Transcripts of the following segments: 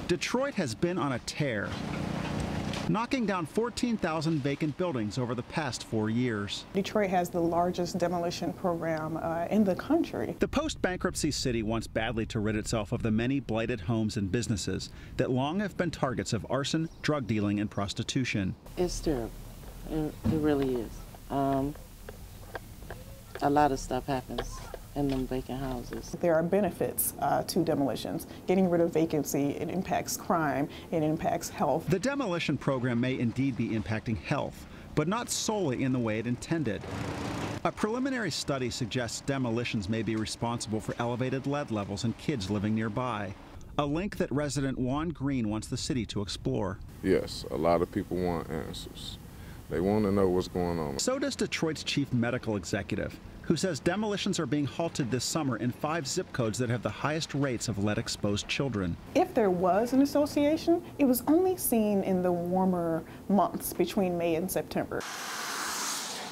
Detroit has been on a tear, knocking down 14,000 vacant buildings over the past 4 years. Detroit has the largest demolition program in the country. The post-bankruptcy city wants badly to rid itself of the many blighted homes and businesses that long have been targets of arson, drug dealing, and prostitution. It's terrible. It really is. A lot of stuff happens in them vacant houses. There are benefits to demolitions. Getting rid of vacancy, it impacts crime, it impacts health. The demolition program may indeed be impacting health, but not solely in the way it intended. A preliminary study suggests demolitions may be responsible for elevated lead levels in kids living nearby, a link that resident Juan Green wants the city to explore. Yes, a lot of people want answers. They want to know what's going on. So does Detroit's chief medical executive, who says demolitions are being halted this summer in 5 zip codes that have the highest rates of lead-exposed children. If there was an association, it was only seen in the warmer months between May and September.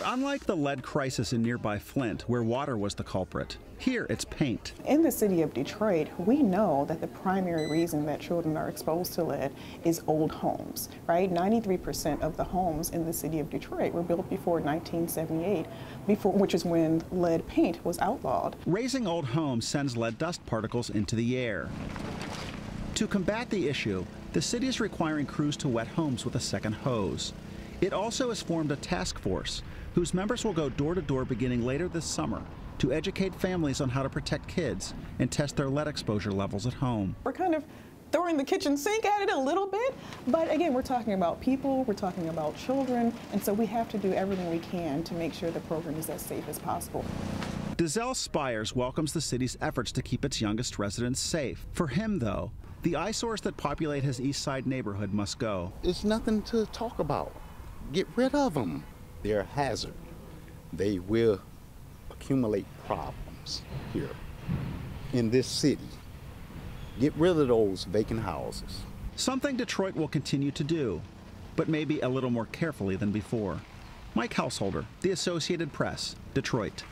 Unlike the lead crisis in nearby Flint, where water was the culprit, here it's paint. In the city of Detroit, we know that the primary reason that children are exposed to lead is old homes, right? 93% of the homes in the city of Detroit were built before 1978, which is when lead paint was outlawed. Raising old homes sends lead dust particles into the air. To combat the issue, the city is requiring crews to wet homes with a second hose. It also has formed a task force whose members will go door to door beginning later this summer to educate families on how to protect kids and test their lead exposure levels at home. We're kind of throwing the kitchen sink at it a little bit, but again, we're talking about people, we're talking about children, and so we have to do everything we can to make sure the program is as safe as possible. Dazelle Spires welcomes the city's efforts to keep its youngest residents safe. For him, though, the eyesores that populate his East Side neighborhood must go. It's nothing to talk about. Get rid of them. They're a hazard. They will accumulate problems here in this city. Get rid of those vacant houses. Something Detroit will continue to do, but maybe a little more carefully than before. Mike Householder, The Associated Press, Detroit.